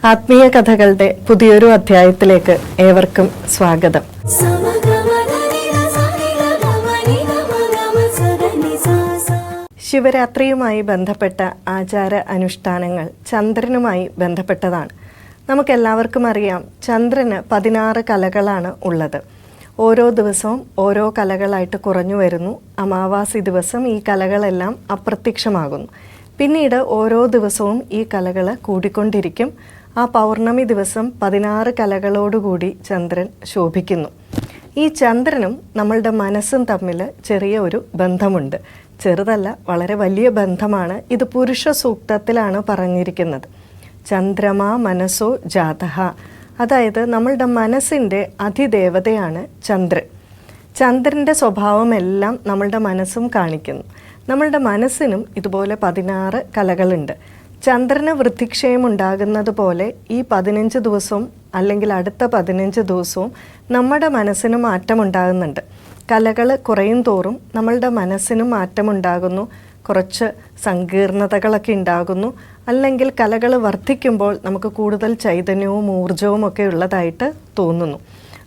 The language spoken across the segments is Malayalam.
ആത്മീയ കഥകളുടെ പുതിയൊരു അധ്യായത്തിലേക്ക് ഏവർക്കും സ്വാഗതം. ശിവരാത്രിയുമായി ബന്ധപ്പെട്ട ആചാര അനുഷ്ഠാനങ്ങൾ ചന്ദ്രനുമായി ബന്ധപ്പെട്ടതാണ്. നമുക്കെല്ലാവർക്കും അറിയാം, ചന്ദ്രന് 16 കലകളാണ് ഉള്ളത്. ഓരോ ദിവസവും ഓരോ കലകളായിട്ട് കുറഞ്ഞു വരുന്നു. അമാവാസി ദിവസം ഈ കലകളെല്ലാം അപ്രത്യക്ഷമാകുന്നു. പിന്നീട് ഓരോ ദിവസവും ഈ കലകൾ കൂടിക്കൊണ്ടിരിക്കും. ആ പൗർണമി ദിവസം 16 കലകളോടുകൂടി ചന്ദ്രൻ ശോഭിക്കുന്നു. ഈ ചന്ദ്രനും നമ്മളുടെ മനസ്സും തമ്മിൽ ചെറിയ ഒരു ബന്ധമുണ്ട്. ചെറുതല്ല, വളരെ വലിയ ബന്ധമാണ്. ഇത് പുരുഷ സൂക്തത്തിലാണ് പറഞ്ഞിരിക്കുന്നത്. ചന്ദ്രമാ മനസ്സോ ജാതഃ, അതായത് നമ്മളുടെ മനസ്സിൻ്റെ അധിദേവതയാണ് ചന്ദ്രൻ. ചന്ദ്രൻ്റെ സ്വഭാവമെല്ലാം നമ്മളുടെ മനസ്സും കാണിക്കുന്നു. നമ്മളുടെ മനസ്സിനും ഇതുപോലെ 16 കലകളുണ്ട്. ചന്ദ്രന് വൃദ്ധിക്ഷയം ഉണ്ടാകുന്നത് പോലെ ഈ 15 ദിവസവും അല്ലെങ്കിൽ അടുത്ത 15 ദിവസവും നമ്മുടെ മനസ്സിന് മാറ്റമുണ്ടാകുന്നുണ്ട്. കലകൾ കുറയും തോറും നമ്മളുടെ മനസ്സിനും മാറ്റമുണ്ടാകുന്നു. കുറച്ച് സങ്കീർണതകളൊക്കെ ഉണ്ടാകുന്നു. അല്ലെങ്കിൽ കലകൾ വർദ്ധിക്കുമ്പോൾ നമുക്ക് കൂടുതൽ ചൈതന്യവും ഊർജവും ഒക്കെ ഉള്ളതായിട്ട് തോന്നുന്നു.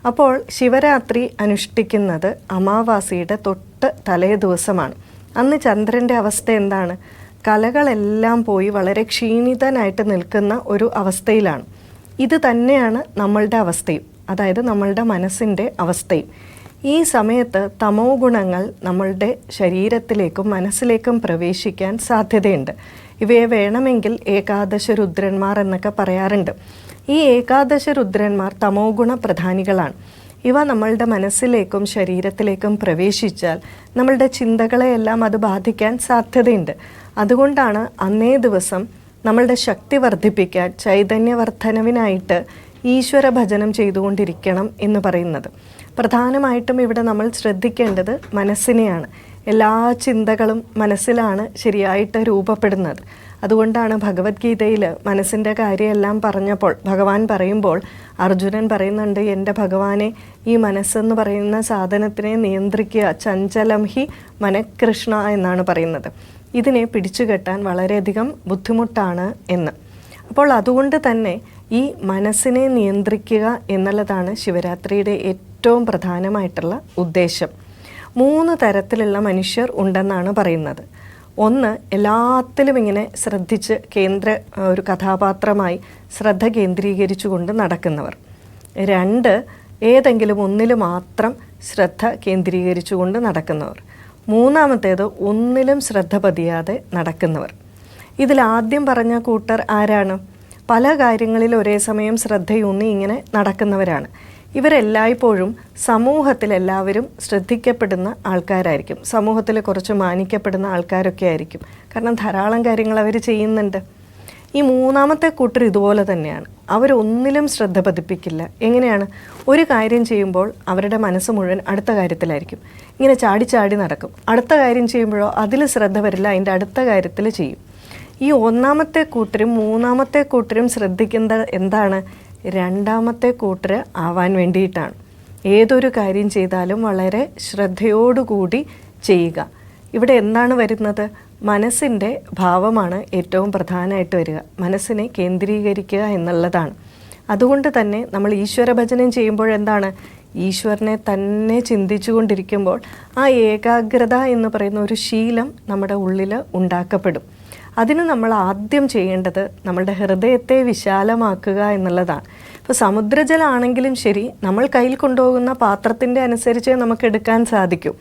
അപ്പോൾ ശിവരാത്രി അനുഷ്ഠിക്കുന്നത് അമാവാസിയുടെ തൊട്ട് തലേ ദിവസമാണ്. അന്ന് ചന്ദ്രൻ്റെ അവസ്ഥ എന്താണ്? കലകളെല്ലാം പോയി വളരെ ക്ഷീണിതനായിട്ട് നിൽക്കുന്ന ഒരു അവസ്ഥയിലാണ്. ഇത് തന്നെയാണ് നമ്മളുടെ അവസ്ഥയും, അതായത് നമ്മളുടെ മനസ്സിൻ്റെ അവസ്ഥയും. ഈ സമയത്ത് തമോ ഗുണങ്ങൾ നമ്മളുടെ ശരീരത്തിലേക്കും മനസ്സിലേക്കും പ്രവേശിക്കാൻ സാധ്യതയുണ്ട്. ഇവയെ വേണമെങ്കിൽ ഏകാദശ രുദ്രന്മാർ എന്നൊക്കെ പറയാറുണ്ട്. ഈ ഏകാദശ രുദ്രന്മാർ തമോ ഗുണ പ്രധാനികളാണ്. ഇവ നമ്മളുടെ മനസ്സിലേക്കും ശരീരത്തിലേക്കും പ്രവേശിച്ചാൽ നമ്മളുടെ ചിന്തകളെയെല്ലാം അത് ബാധിക്കാൻ സാധ്യതയുണ്ട്. അതുകൊണ്ടാണ് അന്നേ ദിവസം നമ്മളുടെ ശക്തി വർദ്ധിപ്പിക്കാൻ, ചൈതന്യവർദ്ധനവിനായിട്ട് ഈശ്വര ഭജനം ചെയ്തുകൊണ്ടിരിക്കണം എന്ന് പറയുന്നത്. പ്രധാനമായിട്ടും ഇവിടെ നമ്മൾ ശ്രദ്ധിക്കേണ്ടത് മനസ്സിനെയാണ്. എല്ലാ ചിന്തകളും മനസ്സിലാണ് ശരിയായിട്ട് രൂപപ്പെടുന്നത്. അതുകൊണ്ടാണ് ഭഗവത്ഗീതയിൽ മനസ്സിൻ്റെ കാര്യമെല്ലാം പറഞ്ഞപ്പോൾ ഭഗവാൻ പറയുമ്പോൾ അർജുനൻ പറയുന്നുണ്ട്, എൻ്റെ ഭഗവാനെ, ഈ മനസ്സെന്ന് പറയുന്ന സാധനത്തിനെ നിയന്ത്രിക്കുക, ചഞ്ചലം ഹി മനഃകൃഷ്ണ എന്നാണ് പറയുന്നത്. ഇതിനെ പിടിച്ചുകെട്ടാൻ വളരെയധികം ബുദ്ധിമുട്ടാണ് എന്ന്. അപ്പോൾ അതുകൊണ്ട് തന്നെ ഈ മനസ്സിനെ നിയന്ത്രിക്കുക എന്നുള്ളതാണ് ശിവരാത്രിയുടെ ഏറ്റവും പ്രധാനമായിട്ടുള്ള ഉദ്ദേശം. 3 തരത്തിലുള്ള മനുഷ്യർ ഉണ്ടെന്നാണ് പറയുന്നത്. ഒന്ന്, എല്ലാത്തിലും ഇങ്ങനെ ശ്രദ്ധിച്ച് ഒരു കഥാപാത്രമായി ശ്രദ്ധ കേന്ദ്രീകരിച്ചുകൊണ്ട് നടക്കുന്നവർ. 2, ഏതെങ്കിലും ഒന്നിൽ മാത്രം ശ്രദ്ധ കേന്ദ്രീകരിച്ചുകൊണ്ട് നടക്കുന്നവർ. 3-മത്തേത് ഒന്നിലും ശ്രദ്ധ പതിയാതെ നടക്കുന്നവർ. ഇതിലാദ്യം പറഞ്ഞ കൂട്ടർ ആരാണ്? പല കാര്യങ്ങളിൽ ഒരേ സമയം ശ്രദ്ധയൂന്നി ഇങ്ങനെ നടക്കുന്നവരാണ്. ഇവരെല്ലായ്പ്പോഴും സമൂഹത്തിലെല്ലാവരും ശ്രദ്ധിക്കപ്പെടുന്ന ആൾക്കാരായിരിക്കും. സമൂഹത്തിൽ കുറച്ച് മാനിക്കപ്പെടുന്ന ആൾക്കാരൊക്കെ ആയിരിക്കും. കാരണം ധാരാളം കാര്യങ്ങൾ അവർ ചെയ്യുന്നുണ്ട്. ഈ 3-മത്തെ കൂട്ടർ ഇതുപോലെ തന്നെയാണ്. അവരൊന്നിലും ശ്രദ്ധ പതിപ്പിക്കില്ല. എങ്ങനെയാണ്? ഒരു കാര്യം ചെയ്യുമ്പോൾ അവരുടെ മനസ്സ് മുഴുവൻ അടുത്ത കാര്യത്തിലായിരിക്കും. ഇങ്ങനെ ചാടി ചാടി നടക്കും. അടുത്ത കാര്യം ചെയ്യുമ്പോഴോ അതിൽ ശ്രദ്ധ വരില്ല, അതിൻ്റെ അടുത്ത കാര്യത്തിൽ ചെയ്യും. ഈ 1-മത്തെ കൂട്ടരും 3-മത്തെ കൂട്ടരും ശ്രദ്ധിക്കുന്നത് എന്താണ്? 2-മത്തെ കൂട്ടർ ആവാൻ വേണ്ടിയിട്ടാണ്. ഏതൊരു കാര്യം ചെയ്താലും വളരെ ശ്രദ്ധയോടുകൂടി ചെയ്യുക. ഇവിടെ എന്താണ് വരുന്നത്? മനസ്സിൻ്റെ ഭാവമാണ് ഏറ്റവും പ്രധാനമായിട്ട് വരിക. മനസ്സിനെ കേന്ദ്രീകരിക്കുക എന്നുള്ളതാണ്. അതുകൊണ്ട് തന്നെ നമ്മൾ ഈശ്വര ഭജനം ചെയ്യുമ്പോൾ എന്താണ്? ഈശ്വരനെ തന്നെ ചിന്തിച്ചു കൊണ്ടിരിക്കുമ്പോൾ ആ ഏകാഗ്രത എന്ന് പറയുന്ന ഒരു ശീലം നമ്മുടെ ഉള്ളിൽ ഉണ്ടാക്കപ്പെടും. അതിന് നമ്മൾ ആദ്യം ചെയ്യേണ്ടത് നമ്മളുടെ ഹൃദയത്തെ വിശാലമാക്കുക എന്നുള്ളതാണ്. ഇപ്പോൾ സമുദ്രജലമാണെങ്കിലും ശരി, നമ്മൾ കയ്യിൽ കൊണ്ടുപോകുന്ന പാത്രത്തിൻ്റെ അനുസരിച്ച് നമുക്ക് എടുക്കാൻ സാധിക്കും.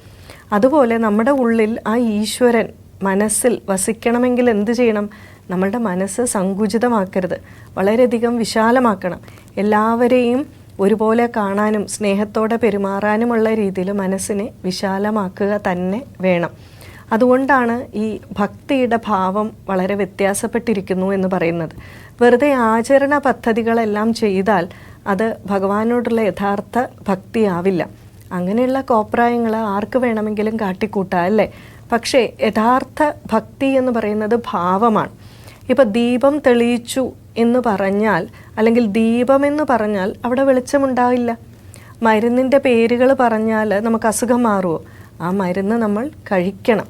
അതുപോലെ നമ്മുടെ ഉള്ളിൽ ആ ഈശ്വരൻ മനസ്സിൽ വസിക്കണമെങ്കിൽ എന്ത് ചെയ്യണം? നമ്മളുടെ മനസ്സ് സങ്കുചിതമാക്കരുത്, വളരെയധികം വിശാലമാക്കണം. എല്ലാവരെയും ഒരുപോലെ കാണാനും സ്നേഹത്തോടെ പെരുമാറാനുമുള്ള രീതിയിൽ മനസ്സിനെ വിശാലമാക്കുക തന്നെ വേണം. അതുകൊണ്ടാണ് ഈ ഭക്തിയുടെ ഭാവം വളരെ വ്യത്യാസപ്പെട്ടിരിക്കുന്നു എന്ന് പറയുന്നത്. വെറുതെ ആചരണ പദ്ധതികളെല്ലാം ചെയ്താൽ അത് ഭഗവാനോടുള്ള യഥാർത്ഥ ഭക്തിയാവില്ല. അങ്ങനെയുള്ള കോപ്രായങ്ങൾ ആർക്ക് വേണമെങ്കിലും കാട്ടിക്കൂട്ടാം, അല്ലേ? പക്ഷേ യഥാർത്ഥ ഭക്തി എന്ന് പറയുന്നത് ഭാവമാണ്. ഇപ്പം ദീപം തെളിയിച്ചു എന്ന് പറഞ്ഞാൽ, അല്ലെങ്കിൽ ദീപമെന്ന് പറഞ്ഞാൽ അവിടെ വെളിച്ചമുണ്ടാവില്ല. മരുന്നിൻ്റെ പേരുകൾ പറഞ്ഞാൽ നമുക്ക് അസുഖം മാറുമോ? ആ മരുന്ന് നമ്മൾ കഴിക്കണം.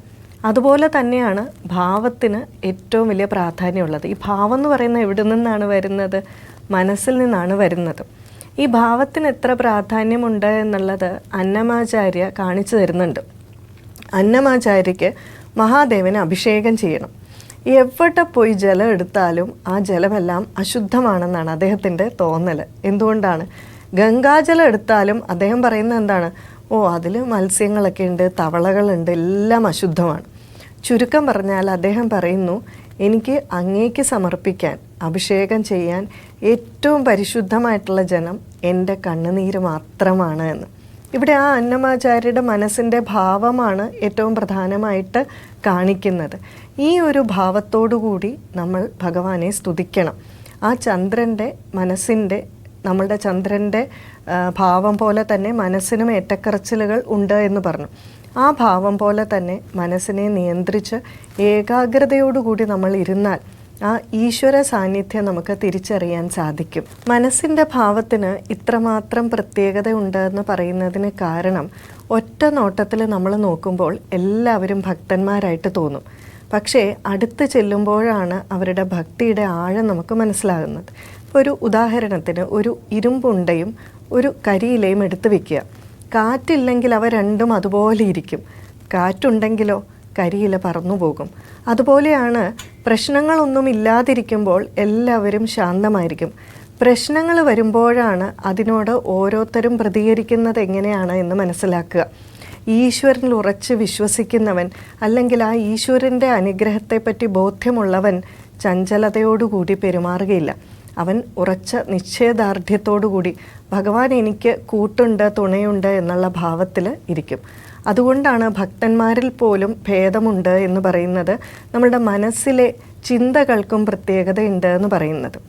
അതുപോലെ തന്നെയാണ് ഭാവത്തിന് ഏറ്റവും വലിയ പ്രാധാന്യമുള്ളത്. ഈ ഭാവം എന്ന് പറയുന്നത് എവിടെ നിന്നാണ് വരുന്നത്? മനസ്സിൽ നിന്നാണ് വരുന്നത്. ഈ ഭാവത്തിന് എത്ര പ്രാധാന്യമുണ്ട് എന്നുള്ളത് അന്നമാചാര്യ കാണിച്ചു തരുന്നുണ്ട്. അന്നമാചാര്യയ്ക്ക് മഹാദേവന് അഭിഷേകം ചെയ്യണം. എവിടെ പോയി ജലം എടുത്താലും ആ ജലമെല്ലാം അശുദ്ധമാണെന്നാണ് അദ്ദേഹത്തിൻ്റെ തോന്നൽ. എന്തുകൊണ്ടാണ്? ഗംഗാജലം എടുത്താലും അദ്ദേഹം പറയുന്നത് എന്താണ്? അതിൽ മത്സ്യങ്ങളൊക്കെ ഉണ്ട്, തവളകളുണ്ട്, എല്ലാം അശുദ്ധമാണ്. ചുരുക്കം പറഞ്ഞാൽ അദ്ദേഹം പറയുന്നു, എനിക്ക് അങ്ങേക്ക് സമർപ്പിക്കാൻ, അഭിഷേകം ചെയ്യാൻ ഏറ്റവും പരിശുദ്ധമായിട്ടുള്ള ജലം എൻ്റെ കണ്ണുനീര് മാത്രമാണ് എന്ന്. ഇവിടെ ആ അന്നമാചാര്യയുടെ മനസ്സിൻ്റെ ഭാവമാണ് ഏറ്റവും പ്രധാനമായിട്ട് കാണിക്കുന്നത്. ഈ ഒരു ഭാവത്തോടു കൂടി നമ്മൾ ഭഗവാനെ സ്തുതിക്കണം. ആ ചന്ദ്രൻ്റെ മനസ്സിൻ്റെ, നമ്മളുടെ ചന്ദ്രൻ്റെ ഭാവം പോലെ തന്നെ മനസ്സിനും ഏറ്റക്കറച്ചിലുകൾ ഉണ്ട് എന്ന് പറഞ്ഞു. ആ ഭാവം പോലെ തന്നെ മനസ്സിനെ നിയന്ത്രിച്ച് ഏകാഗ്രതയോടുകൂടി നമ്മൾ ഇരുന്നാൽ ആ ഈശ്വര സാന്നിധ്യം നമുക്ക് തിരിച്ചറിയാൻ സാധിക്കും. മനസ്സിൻ്റെ ഭാവത്തിന് ഇത്രമാത്രം പ്രത്യേകത ഉണ്ടെന്ന് പറയുന്നതിന് കാരണം, ഒറ്റ നോട്ടത്തിൽ നമ്മൾ നോക്കുമ്പോൾ എല്ലാവരും ഭക്തന്മാരായിട്ട് തോന്നും. പക്ഷേ അടുത്ത് ചെല്ലുമ്പോഴാണ് അവരുടെ ഭക്തിയുടെ ആഴം നമുക്ക് മനസ്സിലാകുന്നത്. ഒരു ഉദാഹരണത്തിന്, ഒരു ഇരുമ്പുണ്ടയും ഒരു കരിയിലയും എടുത്ത് വയ്ക്കുക. കാറ്റില്ലെങ്കിൽ അവ രണ്ടും അതുപോലെ ഇരിക്കും. കാറ്റുണ്ടെങ്കിലോ കരിയില പറന്നു പോകും. അതുപോലെയാണ് പ്രശ്നങ്ങളൊന്നും ഇല്ലാതിരിക്കുമ്പോൾ എല്ലാവരും ശാന്തമായിരിക്കും. പ്രശ്നങ്ങൾ വരുമ്പോഴാണ് അതിനോട് ഓരോരുത്തരും പ്രതികരിക്കുന്നത് എങ്ങനെയാണ് എന്ന് മനസ്സിലാക്കുക. ഈശ്വരനിൽ ഉറച്ച് വിശ്വസിക്കുന്നവൻ, അല്ലെങ്കിൽ ആ ഈശ്വരൻ്റെ അനുഗ്രഹത്തെപ്പറ്റി ബോധ്യമുള്ളവൻ ചഞ്ചലതയോടുകൂടി പെരുമാറുകയില്ല. അവൻ ഉറച്ച നിശ്ചയദാർഢ്യത്തോടുകൂടി ഭഗവാൻ എനിക്ക് കൂട്ടുണ്ട്, തുണയുണ്ട് എന്നുള്ള ഭാവത്തിൽ ഇരിക്കും. അതുകൊണ്ടാണ് ഭക്തന്മാരിൽ പോലും ഭേദമുണ്ട് എന്ന് പറയുന്നത്, നമ്മളുടെ മനസ്സിലെ ചിന്തകൾക്കും പ്രത്യേകതയുണ്ട് എന്ന് പറയുന്നത്.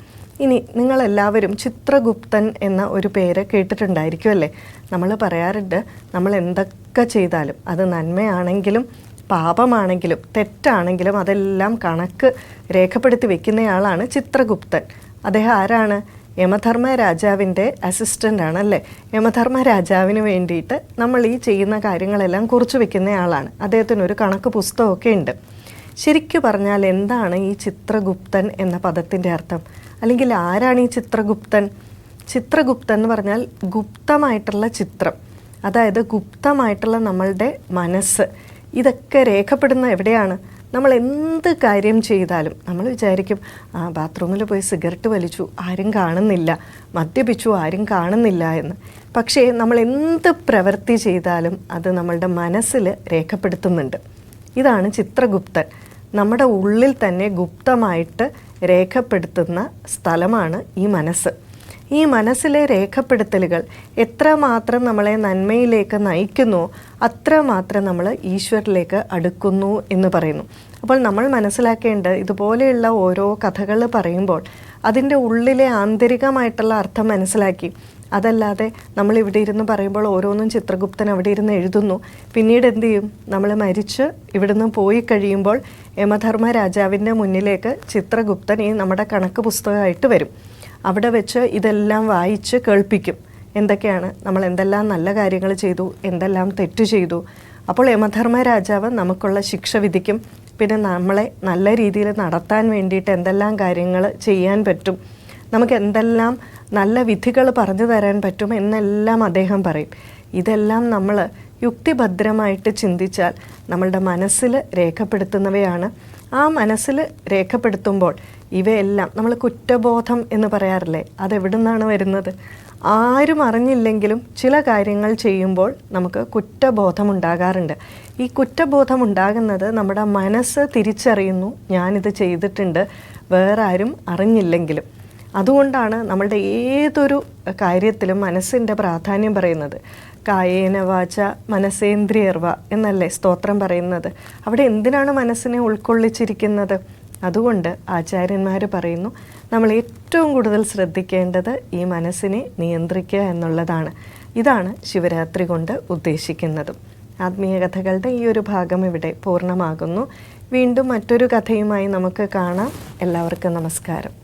ഇനി നിങ്ങളെല്ലാവരും ചിത്രഗുപ്തൻ എന്ന ഒരു പേര് കേട്ടിട്ടുണ്ടായിരിക്കും അല്ലേ? നമ്മൾ പറയാറുണ്ട്, നമ്മൾ എന്തൊക്കെ ചെയ്താലും, അത് നന്മയാണെങ്കിലും പാപമാണെങ്കിലും തെറ്റാണെങ്കിലും അതെല്ലാം കണക്ക് രേഖപ്പെടുത്തി വെക്കുന്നയാളാണ് ചിത്രഗുപ്തൻ. അദ്ദേഹം ആരാണ്? യമധർമ്മ രാജാവിൻ്റെ അസിസ്റ്റൻ്റാണ് അല്ലേ? യമധർമ്മ രാജാവിന് വേണ്ടിയിട്ട് നമ്മൾ ഈ ചെയ്യുന്ന കാര്യങ്ങളെല്ലാം കുറിച്ച് വെക്കുന്നയാളാണ്. അദ്ദേഹത്തിനൊരു കണക്ക് പുസ്തകമൊക്കെ ഉണ്ട്. ശരിക്കു പറഞ്ഞാൽ എന്താണ് ഈ ചിത്രഗുപ്തൻ എന്ന പദത്തിൻ്റെ അർത്ഥം? അല്ലെങ്കിൽ ആരാണ് ഈ ചിത്രഗുപ്തൻ? ചിത്രഗുപ്തൻ എന്ന് പറഞ്ഞാൽ ഗുപ്തമായിട്ടുള്ള ചിത്രം, അതായത് ഗുപ്തമായിട്ടുള്ള നമ്മളുടെ മനസ്സ്. ഇതൊക്കെ രേഖപ്പെടുന്ന എവിടെയാണ്? നമ്മൾ എന്ത് കാര്യം ചെയ്താലും നമ്മൾ വിചാരിക്കും, ബാത്റൂമിൽ പോയി സിഗരറ്റ് വലിച്ചു, ആരും കാണുന്നില്ല, മദ്യപിച്ചു, ആരും കാണുന്നില്ല എന്ന്. പക്ഷേ നമ്മൾ എന്ത് പ്രവൃത്തി ചെയ്താലും അത് നമ്മളുടെ മനസ്സിൽ രേഖപ്പെടുത്തുന്നുണ്ട്. ഇതാണ് ചിത്രഗുപ്തൻ. നമ്മുടെ ഉള്ളിൽ തന്നെ ഗുപ്തമായിട്ട് രേഖപ്പെടുത്തുന്ന സ്ഥലമാണ് ഈ മനസ്സ്. ഈ മനസ്സിലെ രേഖപ്പെടുത്തലുകൾ എത്രമാത്രം നമ്മളെ നന്മയിലേക്ക് നയിക്കുന്നുവോ അത്രമാത്രം നമ്മൾ ഈശ്വരിലേക്ക് അടുക്കുന്നു എന്ന് പറയുന്നു. അപ്പോൾ നമ്മൾ മനസ്സിലാക്കേണ്ടത്, ഇതുപോലെയുള്ള ഓരോ കഥകൾ പറയുമ്പോൾ അതിൻ്റെ ഉള്ളിലെ ആന്തരികമായിട്ടുള്ള അർത്ഥം മനസ്സിലാക്കി, അതല്ലാതെ നമ്മളിവിടെ ഇരുന്ന് പറയുമ്പോൾ ഓരോന്നും ചിത്രഗുപ്തൻ അവിടെ ഇരുന്ന് എഴുതുന്നു, പിന്നീട് എന്ത് ചെയ്യും? നമ്മൾ മരിച്ച് ഇവിടുന്ന് പോയി കഴിയുമ്പോൾ യമധർമ്മ രാജാവിൻ്റെ മുന്നിലേക്ക് ചിത്രഗുപ്തൻ ഈ നമ്മുടെ കണക്ക് പുസ്തകമായിട്ട് വരും. അവിടെ വെച്ച് ഇതെല്ലാം വായിച്ച് കേൾപ്പിക്കും. എന്തൊക്കെയാണ് നമ്മൾ എന്തെല്ലാം നല്ല കാര്യങ്ങൾ ചെയ്തു, എന്തെല്ലാം തെറ്റ് ചെയ്തു. അപ്പോൾ യമധർമ്മ രാജാവ് നമുക്കുള്ള ശിക്ഷ വിധിക്കും. പിന്നെ നമ്മളെ നല്ല രീതിയിൽ നടത്താൻ വേണ്ടിയിട്ട് എന്തെല്ലാം കാര്യങ്ങൾ ചെയ്യാൻ പറ്റും, നമുക്ക് എന്തെല്ലാം നല്ല വിധികൾ പറഞ്ഞു തരാൻ പറ്റും എന്നെല്ലാം അദ്ദേഹം പറയും. ഇതെല്ലാം നമ്മൾ യുക്തിഭദ്രമായിട്ട് ചിന്തിച്ചാൽ നമ്മളുടെ മനസ്സിൽ രേഖപ്പെടുത്തുന്നവയാണ്. ആ മനസ്സിൽ രേഖപ്പെടുത്തുമ്പോൾ ഇവയെല്ലാം, നമ്മൾ കുറ്റബോധം എന്ന് പറയാറില്ലേ, അതെവിടെ നിന്നാണ് വരുന്നത്? ആരും അറിഞ്ഞില്ലെങ്കിലും ചില കാര്യങ്ങൾ ചെയ്യുമ്പോൾ നമുക്ക് കുറ്റബോധം ഉണ്ടാകാറുണ്ട്. ഈ കുറ്റബോധം ഉണ്ടാകുന്നത് നമ്മുടെ മനസ്സ് തിരിച്ചറിയുന്നു, ഞാനിത് ചെയ്തിട്ടുണ്ട്, വേറെ ആരും അറിഞ്ഞില്ലെങ്കിലും. അതുകൊണ്ടാണ് നമ്മളുടെ ഏതൊരു കാര്യത്തിലും മനസ്സിൻ്റെ പ്രാധാന്യം പറയുന്നത്. കായേന വാച മനസേന്ദ്രിയർവ എന്നല്ലേ സ്തോത്രം പറയുന്നത്. അവിടെ എന്തിനാണ് മനസ്സിനെ ഉൾക്കൊള്ളിച്ചിരിക്കുന്നത്? അതുകൊണ്ട് ആചാര്യന്മാർ പറയുന്നു, നമ്മൾ ഏറ്റവും കൂടുതൽ ശ്രദ്ധിക്കേണ്ടത് ഈ മനസ്സിനെ നിയന്ത്രിക്കുക എന്നുള്ളതാണ്. ഇതാണ് ശിവരാത്രി കൊണ്ട് ഉദ്ദേശിക്കുന്നതും. ആത്മീയ കഥകളുടെ ഈ ഒരു ഭാഗം ഇവിടെ പൂർണ്ണമാകുന്നു. വീണ്ടും മറ്റൊരു കഥയുമായി നമുക്ക് കാണാം. എല്ലാവർക്കും നമസ്കാരം.